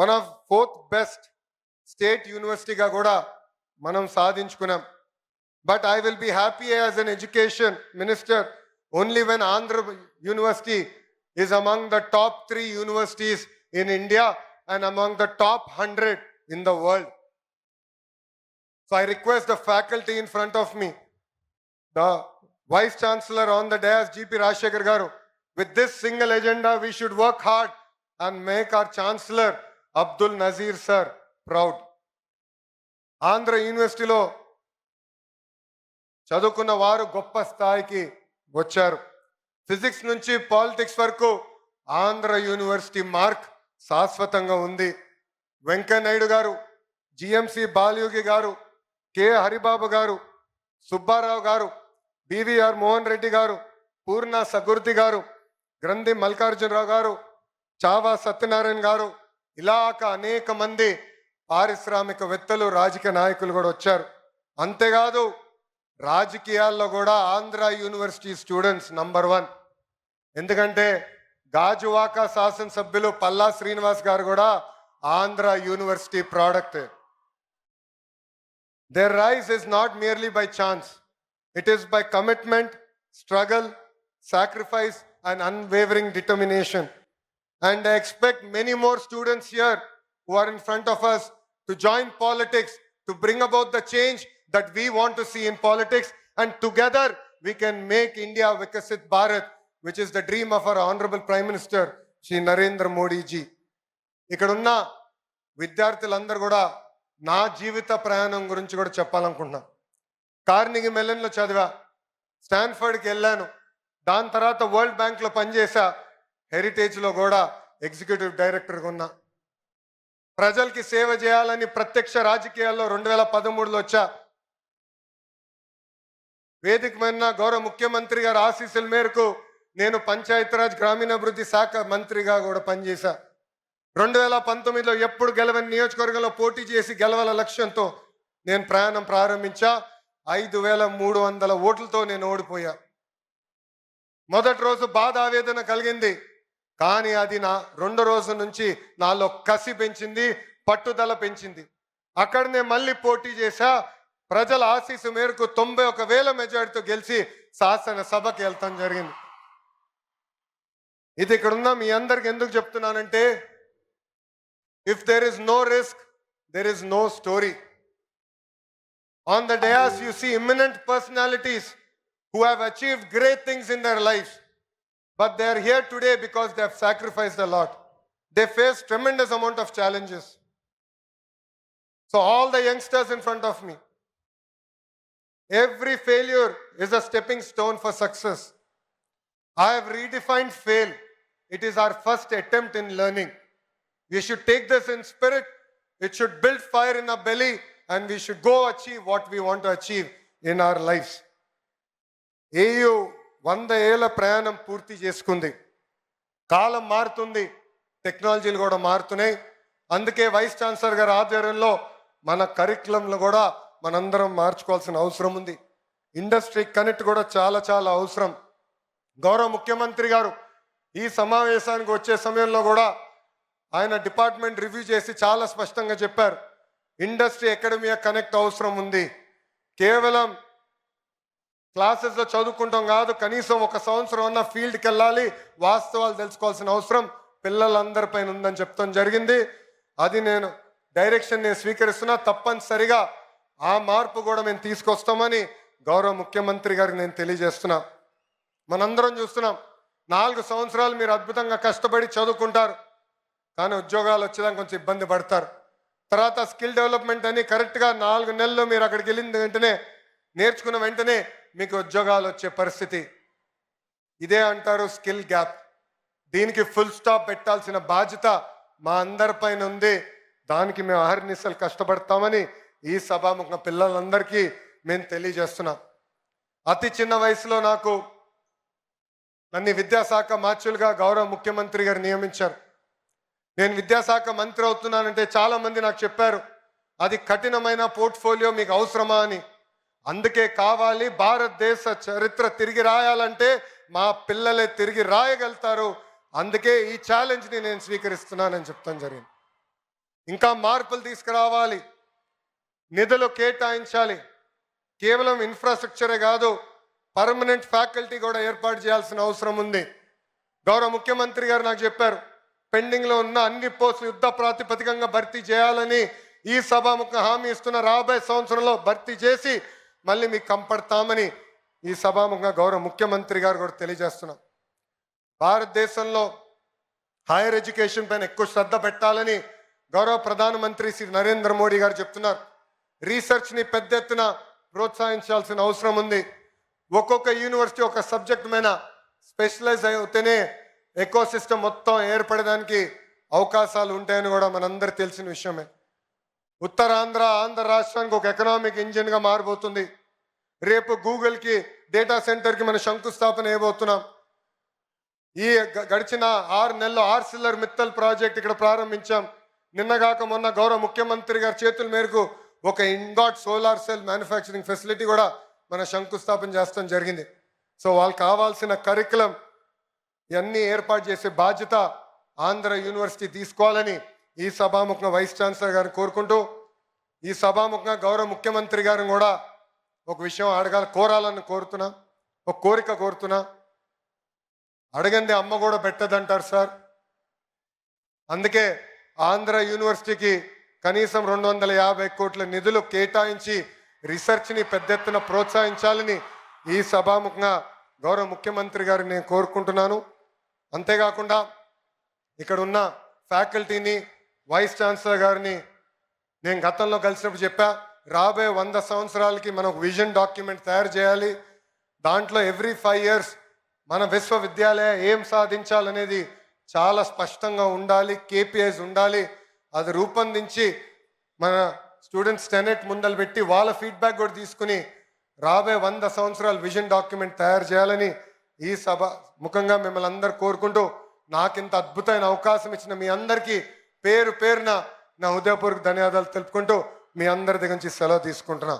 One of fourth best state యూనివర్సిటీగా కూడా మనం సాధించుకున్నాం. But I will be happy as an education minister only when Andhra university is among the top 3 universities in India and among the top 100 in the world. So I request the faculty in front of me, the Vice Chancellor on the dais, GP Rajshekhar Garu, with this single agenda, we should work hard and make our Chancellor, Abdul Nazir Sir, proud. Andhra University lo చదువుకున్న వారు గొప్ప స్థాయికి వచ్చారు. Physics నుంచి politics వరకు Andhra university mark శాశ్వతంగా ఉంది. వెంకయ్యనాయుడు గారు, జిఎంసి బాలయోగి గారు, కె హరిబాబు గారు, సుబ్బారావు గారు, బివిఆర్ మోహన్ రెడ్డి గారు, పూర్ణ సగుర్తి గారు, గ్రంథి మల్లికార్జునరావు గారు, చావా సత్యనారాయణ గారు, ఇలాక అనేక మంది పారిశ్రామికవేత్తలు, రాజకీయ నాయకులు కూడా వచ్చారు. అంతేకాదు రాజకీయాల్లో కూడా ఆంధ్ర యూనివర్సిటీ స్టూడెంట్స్ నంబర్ 1. ఎందుకంటే గాజువాక శాసనసభ్యులు పల్లా శ్రీనివాస్ గారు కూడా Andhra university product. Their rise is not merely by chance. It is by commitment, struggle, sacrifice and unwavering determination. And I expect many more students here who are in front of us to join politics, to bring about the change that we want to see in politics, and together we can make India Vikasit Bharat, which is the dream of our Honorable Prime Minister, Shri Narendra Modi ji. ఇక్కడున్న విద్యార్థులందరూ కూడా నా జీవిత ప్రయాణం గురించి కూడా చెప్పాలనుకుంటున్నా. కార్నిగి మెలన్లో చదివా, స్టాన్ఫర్డ్కి వెళ్ళాను, దాని తర్వాత వరల్డ్ బ్యాంక్లో పనిచేసా, హెరిటేజ్లో కూడా ఎగ్జిక్యూటివ్ డైరెక్టర్గా ఉన్నా. ప్రజలకి సేవ చేయాలని ప్రత్యక్ష రాజకీయాల్లో 2013లో వచ్చా. వేదికమైన గౌరవ ముఖ్యమంత్రి గారి ఆశీస్సుల మేరకు నేను పంచాయతీరాజ్ గ్రామీణాభివృద్ధి శాఖ మంత్రిగా కూడా పనిచేశా. 2019లో ఎప్పుడు గెలవని నియోజకవర్గంలో పోటీ చేసి గెలవాల లక్ష్యంతో నేను ప్రయాణం ప్రారంభించా. 5300 ఓట్లతో నేను ఓడిపోయా. మొదటి రోజు బాధ ఆవేదన కలిగింది, కానీ అది నా రెండో రోజు నుంచి నాలో కసి పెంచింది, పట్టుదల పెంచింది. అక్కడ నేను మళ్ళీ పోటీ చేశా. ప్రజల ఆశీస్సు మేరకు 91,000 మెజార్టీతో గెలిచి శాసనసభకి వెళ్తాం జరిగింది. ఇది ఇక్కడున్న మీ అందరికి ఎందుకు చెప్తున్నానంటే, if there is no risk, there is no story. On the dais you see eminent personalities who have achieved great things in their lives, but they are here today because they have sacrificed a lot. They face tremendous amount of challenges. So all the youngsters in front of me, every failure is a stepping stone for success. I have redefined fail. It is our first attempt in learning. We should take this in spirit. It should build fire in our belly, and we should go achieve what we want to achieve in our lives. AU 100 ఏళ్ల ప్రయాణం పూర్తి చేసుకుంది. కాలం మారుతుంది, టెక్నాలజీలు కూడా మారుతున్నాయి. అందుకే vice chancellor గారి ఆధ్వర్యంలో మన కరికులంలో కూడా మనందరం మార్చుకోవాల్సిన అవసరం ఉంది. ఇండస్ట్రీ కనెక్ట్ కూడా చాలా చాలా అవసరం. గౌరవ ముఖ్యమంత్రి గారు ఈ సమావేశానికి వచ్చే సమయంలో కూడా ఆయన డిపార్ట్మెంట్ రివ్యూ చేసి చాలా స్పష్టంగా చెప్పారు, ఇండస్ట్రీ అకాడమియా కనెక్ట్ అవసరం ఉంది. కేవలం క్లాసెస్లో చదువుకుంటాం కాదు, కనీసం 1 సంవత్సరం అన్న ఫీల్డ్కి వెళ్ళాలి, వాస్తవాలు తెలుసుకోవాల్సిన అవసరం పిల్లలందరిపైన ఉందని చెప్తాం జరిగింది. అది నేను డైరెక్షన్ నేను స్వీకరిస్తున్నా. తప్పనిసరిగా ఆ మార్పు కూడా మేము తీసుకొస్తామని గౌరవ ముఖ్యమంత్రి గారికి నేను తెలియజేస్తున్నా. మనందరం చూస్తున్నాం, 4 సంవత్సరాలు మీరు అద్భుతంగా కష్టపడి చదువుకుంటారు, కానీ ఉద్యోగాలు వచ్చేదానికి కొంచెం ఇబ్బంది పడతారు. తర్వాత స్కిల్ డెవలప్మెంట్ అని కరెక్ట్గా 4 నెలల్లో మీరు అక్కడికి వెళ్ళిన వెంటనే, నేర్చుకున్న వెంటనే మీకు ఉద్యోగాలు వచ్చే పరిస్థితి. ఇదే అంటారు స్కిల్ గ్యాప్. దీనికి ఫుల్ స్టాప్ పెట్టాల్సిన బాధ్యత మా అందరిపైన ఉంది. దానికి మేము అహర్నిశలు కష్టపడతామని ఈ సభాముఖ పిల్లలందరికీ మేము తెలియజేస్తున్నాం. అతి చిన్న వయసులో నన్ను విద్యాశాఖ మార్చులుగా గౌరవ ముఖ్యమంత్రి గారు నియమించారు. నేను విద్యాశాఖ మంత్రి అవుతున్నానంటే చాలా మంది నాకు చెప్పారు, అది కఠినమైన పోర్ట్ఫోలియో మీకు అవసరమా అని. అందుకే కావాలి, భారతదేశ చరిత్ర తిరిగి రాయాలంటే మా పిల్లలే తిరిగి రాయగలుగుతారు. అందుకే ఈ ఛాలెంజ్ని నేను స్వీకరిస్తున్నానని చెప్తాను జరిగింది. ఇంకా మార్పులు తీసుకురావాలి, నిధులు కేటాయించాలి. కేవలం ఇన్ఫ్రాస్ట్రక్చరే కాదు, పర్మనెంట్ ఫ్యాకల్టీ కూడా ఏర్పాటు చేయాల్సిన అవసరం ఉంది. గౌరవ ముఖ్యమంత్రి గారు నాకు చెప్పారు, పెండింగ్లో ఉన్న అన్ని పోస్టులు యుద్ధ ప్రాతిపదికంగా భర్తీ చేయాలని ఈ సభాముఖ హామీ ఇస్తున్న. రాబోయే సంవత్సరంలో భర్తీ చేసి మళ్ళీ మీకు కంపడతామని ఈ సభాముఖంగా గౌరవ ముఖ్యమంత్రి గారు కూడా తెలియజేస్తున్నాం. భారతదేశంలో హైయర్ ఎడ్యుకేషన్ పైన ఎక్కువ శ్రద్ధ పెట్టాలని గౌరవ ప్రధానమంత్రి శ్రీ నరేంద్ర మోడీ గారు చెప్తున్నారు. రీసెర్చ్ని పెద్ద ఎత్తున ప్రోత్సహించాల్సిన అవసరం ఉంది. ఒక్కొక్క యూనివర్సిటీ ఒక సబ్జెక్ట్ మీద స్పెషలైజ్ అయితేనే ఎకో సిస్టమ్ మొత్తం ఏర్పడడానికి అవకాశాలు ఉంటాయని కూడా మనందరికీ తెలిసిన విషయమే. ఉత్తరాంధ్ర ఆంధ్ర రాష్ట్రానికి ఒక ఎకనామిక్ ఇంజిన్గా మారబోతుంది. రేపు గూగుల్కి డేటా సెంటర్కి మనం శంకుస్థాపన వేయబోతున్నాం. ఈ గడిచిన 6 నెలల్లో ఆర్సిల్లర్ మిత్తల్ ప్రాజెక్ట్ ఇక్కడ ప్రారంభించాం. నిన్నగాక మొన్న గౌరవ ముఖ్యమంత్రి గారి చేతుల మేరకు ఒక ఇంగాట్ సోలార్ సెల్ మ్యానుఫ్యాక్చరింగ్ ఫెసిలిటీ కూడా మన శంకుస్థాపన చేస్తాం జరిగింది. సో వాళ్ళకి కావాల్సిన కరికులం ఇవన్నీ ఏర్పాటు చేసే బాధ్యత ఆంధ్ర యూనివర్సిటీ తీసుకోవాలని ఈ సభాముఖంగా వైస్ ఛాన్సలర్ గారిని కోరుకుంటూ, ఈ సభాముఖంగా గౌరవ ముఖ్యమంత్రి గారిని కూడా ఒక విషయం కోరాలని కోరుతున్నా, ఒక కోరిక కోరుతున్నా. అడగంది అమ్మ కూడా పెట్టదంటారు సార్. అందుకే ఆంధ్ర యూనివర్సిటీకి కనీసం 250 కోట్ల నిధులు కేటాయించి రీసెర్చ్ని పెద్ద ఎత్తున ప్రోత్సహించాలని ఈ సభాముఖంగా గౌరవ ముఖ్యమంత్రి గారిని నేను కోరుకుంటున్నాను. అంతేకాకుండా ఇక్కడ ఉన్న ఫ్యాకల్టీని, వైస్ ఛాన్సలర్ గారిని నేను గతంలో కలిసినప్పుడు చెప్పా, రాబోయే 100 సంవత్సరాలకి మనం ఒక విజన్ డాక్యుమెంట్ తయారు చేయాలి. దాంట్లో ఎవ్రీ 5 years మన విశ్వవిద్యాలయం ఏం సాధించాలనేది చాలా స్పష్టంగా ఉండాలి, కేపీఐస్ ఉండాలి. అది రూపొందించి మన స్టూడెంట్స్ టెనెట్ ముందలు పెట్టి వాళ్ళ ఫీడ్బ్యాక్ కూడా తీసుకుని రాబోయే 100 సంవత్సరాల విజన్ డాక్యుమెంట్ తయారు చేయాలని ఈ సభ ముఖంగా మిమ్మల్ని అందరు కోరుకుంటూ, నాకింత అద్భుతమైన అవకాశం ఇచ్చిన మీ అందరికీ పేరు పేరున నా హృదయపూర్వక ధన్యవాదాలు తెలుపుకుంటూ మీ అందరి దగ్గర నుంచి సెలవు తీసుకుంటున్నా.